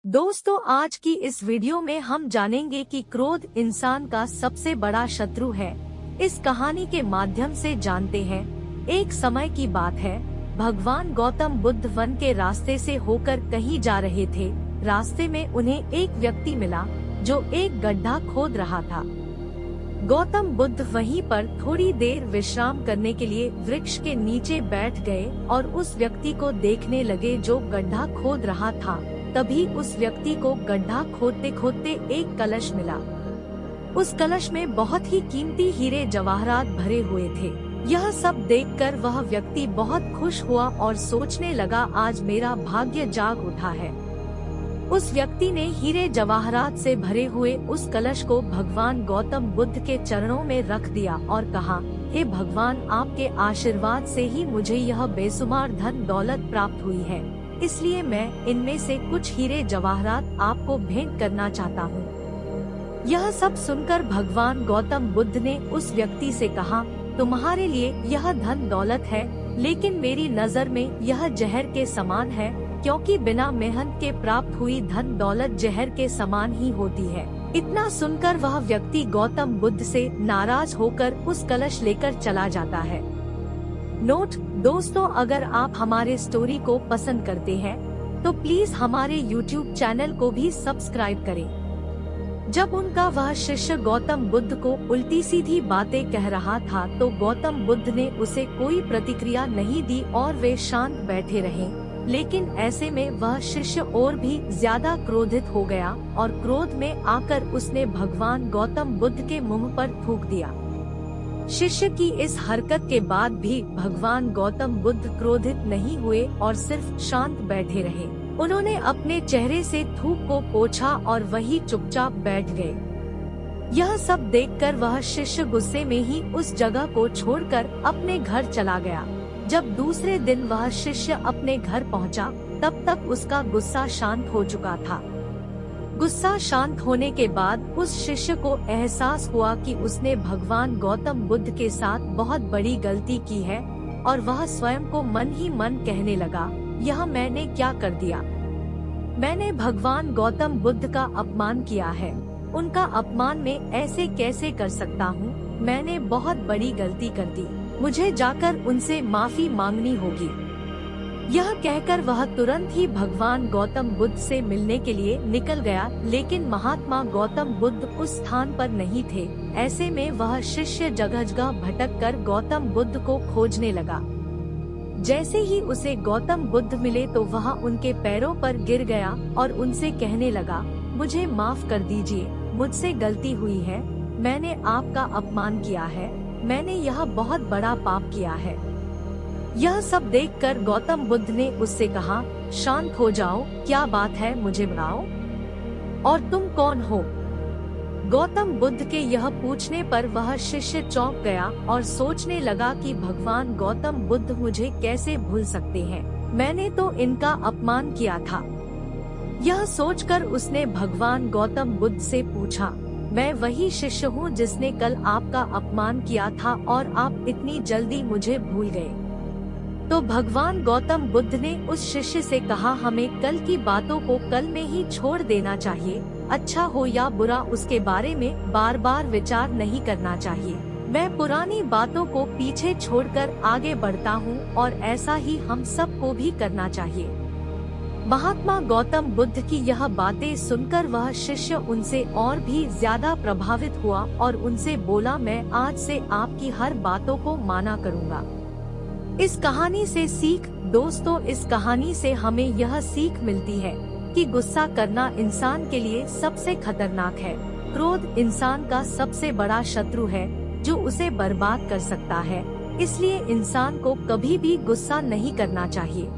दोस्तों, आज की इस वीडियो में हम जानेंगे कि क्रोध इंसान का सबसे बड़ा शत्रु है। इस कहानी के माध्यम से जानते हैं। एक समय की बात है, भगवान गौतम बुद्ध वन के रास्ते से होकर कहीं जा रहे थे। रास्ते में उन्हें एक व्यक्ति मिला जो एक गड्ढा खोद रहा था। गौतम बुद्ध वहीं पर थोड़ी देर विश्राम करने के लिए वृक्ष के नीचे बैठ गए और उस व्यक्ति को देखने लगे जो गड्ढा खोद रहा था। तभी उस व्यक्ति को गड्ढा खोदते खोदते एक कलश मिला। उस कलश में बहुत ही कीमती हीरे जवाहरात भरे हुए थे। यह सब देखकर वह व्यक्ति बहुत खुश हुआ और सोचने लगा, आज मेरा भाग्य जाग उठा है। उस व्यक्ति ने हीरे जवाहरात से भरे हुए उस कलश को भगवान गौतम बुद्ध के चरणों में रख दिया और कहा, हे भगवान, आपके आशीर्वाद से ही मुझे यह बेशुमार धन दौलत प्राप्त हुई है, इसलिए मैं इनमें से कुछ हीरे जवाहरात आपको भेंट करना चाहता हूँ। यह सब सुनकर भगवान गौतम बुद्ध ने उस व्यक्ति से कहा, तुम्हारे लिए यह धन दौलत है, लेकिन मेरी नजर में यह जहर के समान है, क्योंकि बिना मेहनत के प्राप्त हुई धन दौलत जहर के समान ही होती है। इतना सुनकर वह व्यक्ति गौतम बुद्ध से नाराज होकर उस कलश लेकर चला जाता है। नोट दोस्तों, अगर आप हमारे स्टोरी को पसंद करते हैं तो प्लीज हमारे YouTube चैनल को भी सब्सक्राइब करें। जब उनका वह शिष्य गौतम बुद्ध को उल्टी सीधी बातें कह रहा था तो गौतम बुद्ध ने उसे कोई प्रतिक्रिया नहीं दी और वे शांत बैठे रहे। लेकिन ऐसे में वह शिष्य और भी ज्यादा क्रोधित हो गया और क्रोध में आकर उसने भगवान गौतम बुद्ध के मुंह पर थूक दिया। शिष्य की इस हरकत के बाद भी भगवान गौतम बुद्ध क्रोधित नहीं हुए और सिर्फ शांत बैठे रहे। उन्होंने अपने चेहरे से थूक को पोंछा और वही चुपचाप बैठ गए। यह सब देखकर वह शिष्य गुस्से में ही उस जगह को छोड़कर अपने घर चला गया। जब दूसरे दिन वह शिष्य अपने घर पहुंचा, तब तक उसका गुस्सा शांत हो चुका था। गुस्सा शांत होने के बाद उस शिष्य को एहसास हुआ कि उसने भगवान गौतम बुद्ध के साथ बहुत बड़ी गलती की है और वह स्वयं को मन ही मन कहने लगा, यह मैंने क्या कर दिया? मैंने भगवान गौतम बुद्ध का अपमान किया है। उनका अपमान में ऐसे कैसे कर सकता हूँ? मैंने बहुत बड़ी गलती कर दी। मुझे जाकर उनसे माफी मांगनी होगी। यह कहकर वह तुरंत ही भगवान गौतम बुद्ध से मिलने के लिए निकल गया, लेकिन महात्मा गौतम बुद्ध उस स्थान पर नहीं थे। ऐसे में वह शिष्य जगह जगह भटक कर गौतम बुद्ध को खोजने लगा। जैसे ही उसे गौतम बुद्ध मिले तो वह उनके पैरों पर गिर गया और उनसे कहने लगा, मुझे माफ कर दीजिए, मुझसे गलती हुई है। मैंने आपका अपमान किया है। मैंने यह बहुत बड़ा पाप किया है। यह सब देखकर गौतम बुद्ध ने उससे कहा, शांत हो जाओ, क्या बात है, मुझे बताओ, और तुम कौन हो? गौतम बुद्ध के यह पूछने पर वह शिष्य चौंक गया और सोचने लगा कि भगवान गौतम बुद्ध मुझे कैसे भूल सकते हैं? मैंने तो इनका अपमान किया था। यह सोचकर उसने भगवान गौतम बुद्ध से पूछा, मैं वही शिष्य हूँ जिसने कल आपका अपमान किया था और आप इतनी जल्दी मुझे भूल गए? तो भगवान गौतम बुद्ध ने उस शिष्य से कहा, हमें कल की बातों को कल में ही छोड़ देना चाहिए। अच्छा हो या बुरा, उसके बारे में बार बार विचार नहीं करना चाहिए। मैं पुरानी बातों को पीछे छोड़कर आगे बढ़ता हूँ और ऐसा ही हम सबको भी करना चाहिए। महात्मा गौतम बुद्ध की यह बातें सुनकर वह शिष्य उनसे और भी ज्यादा प्रभावित हुआ और उनसे बोला, मैं आज से आपकी हर बातों को माना करूँगा। इस कहानी से सीख दोस्तों, इस कहानी से हमें यह सीख मिलती है कि गुस्सा करना इंसान के लिए सबसे खतरनाक है। क्रोध इंसान का सबसे बड़ा शत्रु है जो उसे बर्बाद कर सकता है। इसलिए इंसान को कभी भी गुस्सा नहीं करना चाहिए।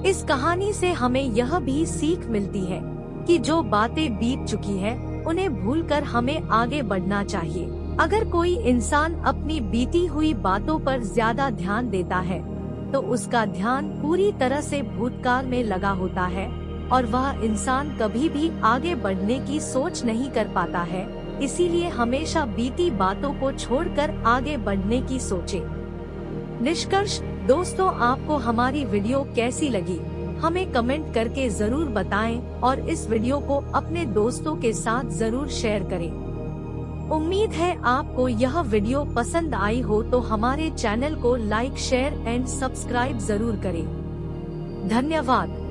इस कहानी से हमें यह भी सीख मिलती है कि जो बातें बीत चुकी है उन्हें भूलकर हमें आगे बढ़ना चाहिए। अगर कोई इंसान अपनी बीती हुई बातों पर ज्यादा ध्यान देता है तो उसका ध्यान पूरी तरह से भूतकाल में लगा होता है और वह इंसान कभी भी आगे बढ़ने की सोच नहीं कर पाता है। इसीलिए हमेशा बीती बातों को छोड़कर आगे बढ़ने की सोचें। निष्कर्ष दोस्तों, आपको हमारी वीडियो कैसी लगी हमें कमेंट करके जरूर बताएं और इस वीडियो को अपने दोस्तों के साथ जरूर शेयर करें। उम्मीद है आपको यह वीडियो पसंद आई हो तो हमारे चैनल को लाइक, शेयर एंड सब्सक्राइब जरूर करें। धन्यवाद।